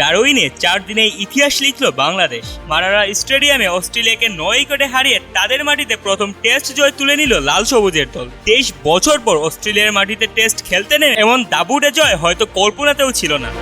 ডারউইনে 4 দিনে ইতিহাস লিখল বাংলাদেশ। মারারা স্টেডিয়ামে অস্ট্রেলিয়াকে 9 উইকেটে হারিয়ে তাদের মাটিতে প্রথম টেস্ট জয় তুলে নিল লাল সবুজের দল। 23 বছর পর অস্ট্রেলিয়ার মাটিতে টেস্ট খেলতে নেমে এমন দাবুটে জয় হয়তো কল্পনাতেও ছিল না।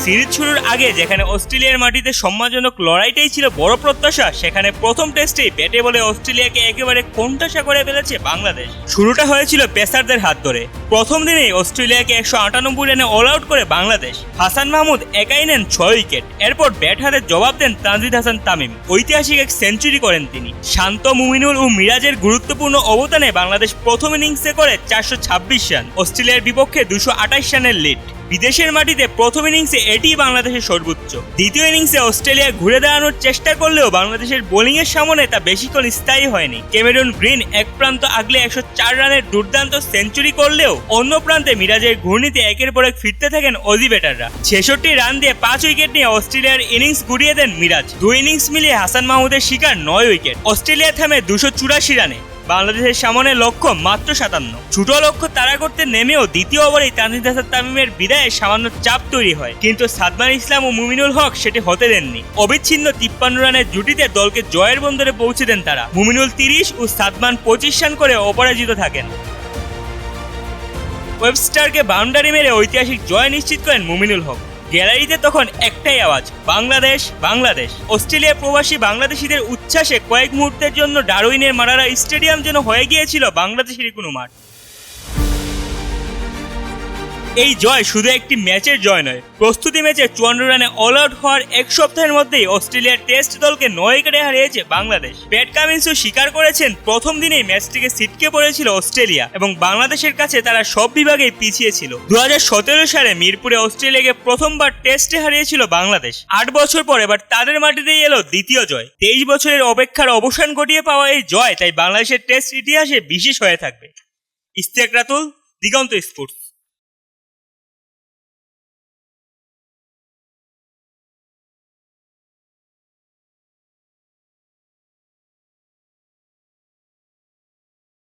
সিরিজ শুরুর আগে যেখানে অস্ট্রেলিয়ার মাটিতে সম্মানজনক লড়াইটাই ছিল বড় প্রত্যাশা, সেখানে প্রথম টেস্টেই ব্যাটে বলে অস্ট্রেলিয়াকে একেবারে কোণঠাসা করে ফেলেছে বাংলাদেশ। শুরুটা হয়েছিল পেসারদের হাত ধরে। প্রথম দিনেই অস্ট্রেলিয়াকে 198 রানে অল আউট করে বাংলাদেশ। হাসান মাহমুদ একাই নেন 6 উইকেট। এরপর ব্যাট হাতে জবাব দেন তানজিদ হাসান তামিম। ঐতিহাসিক এক সেঞ্চুরি করেন তিনি। শান্ত, মুমিনুল ও মিরাজের গুরুত্বপূর্ণ অবদানে বাংলাদেশ প্রথম ইনিংসে করে 426 রান, অস্ট্রেলিয়ার বিপক্ষে 228 রানের লিড। বিদেশের মাটিতে প্রথম ইনিংসে এটিই বাংলাদেশের সর্বোচ্চ। দ্বিতীয় ইনিংসে অস্ট্রেলিয়া ঘুরে দাঁড়ানোর চেষ্টা করলেও বাংলাদেশের বোলিংয়ের সামনে তা বেশিক্ষণ স্থায়ী হয়নি। ক্যামেরন গ্রিন এক প্রান্ত আগলে 104 রানের দুর্দান্ত সেঞ্চুরি করলেও অন্য প্রান্তে মিরাজের ঘূর্ণিতে একের পর এক ফিরতে থাকেন অজি ব্যাটাররা। 66 রান দিয়ে 5 উইকেট নিয়ে অস্ট্রেলিয়ার ইনিংস গুড়িয়ে দেন মিরাজ। 2 ইনিংস মিলিয়ে হাসান মাহমুদের শিকার 9 উইকেট। অস্ট্রেলিয়া থামে 284 রানে। বাংলাদেশের সামনে লক্ষ্য মাত্র 57। ছোট লক্ষ্য তাড়া করতে নেমেও দ্বিতীয় ওভারেই তানজিদ হাসান তামিমের বিদায়ে সামান্য চাপ তৈরি হয়, কিন্তু সাদমান ইসলাম ও মুমিনুল হক সেটি হতে দেননি। অবিচ্ছিন্ন 53 রানের জুটিতে দলকে জয়ের বন্দরে পৌঁছে দেন তারা। মুমিনুল 30 ও সাদমান 25 রান করে অপরাজিত থাকেন। ওয়েবস্টারকে বাউন্ডারি মেরে ঐতিহাসিক জয় নিশ্চিত করেন মুমিনুল হক। গ্যালারিতে তখন একটাই আওয়াজ, বাংলাদেশ বাংলাদেশ। অস্ট্রেলিয়া প্রবাসী বাংলাদেশিদের উচ্ছ্বাসে কয়েক মুহূর্তের জন্য ডারউইনের মারারা স্টেডিয়াম যেন হয়ে গিয়েছিল বাংলাদেশেরই কোনো মাঠ। এই জয় শুধু একটি ম্যাচের জয় নয়, প্রস্তুতি ম্যাচে 54 রানে অল আউট হওয়ার এক সপ্তাহের মধ্যেই অস্ট্রেলিয়ার টেস্ট দলকে 9 উইকেটে হারিয়েছে বাংলাদেশ। প্যাট কামিন্সও স্বীকার করেছেন প্রথম দিনেই ম্যাচটিকে ছিটকে পড়েছিল অস্ট্রেলিয়া এবং বাংলাদেশের কাছে তারা সব বিভাগেই পিছিয়ে ছিল। 2017 সালে মিরপুরে অস্ট্রেলিয়াকে প্রথমবার টেস্টে হারিয়েছিল বাংলাদেশ। 8 বছর পর এবার তাদের মাটিতেই এলো দ্বিতীয় জয়। 23 বছরের অপেক্ষার অবসান ঘটিয়ে পাওয়া এই জয় তাই বাংলাদেশের টেস্ট ইতিহাসে বিশেষ হয়ে থাকবে। ইশতিয়াক রাতুল, দিগন্ত স্পোর্টস।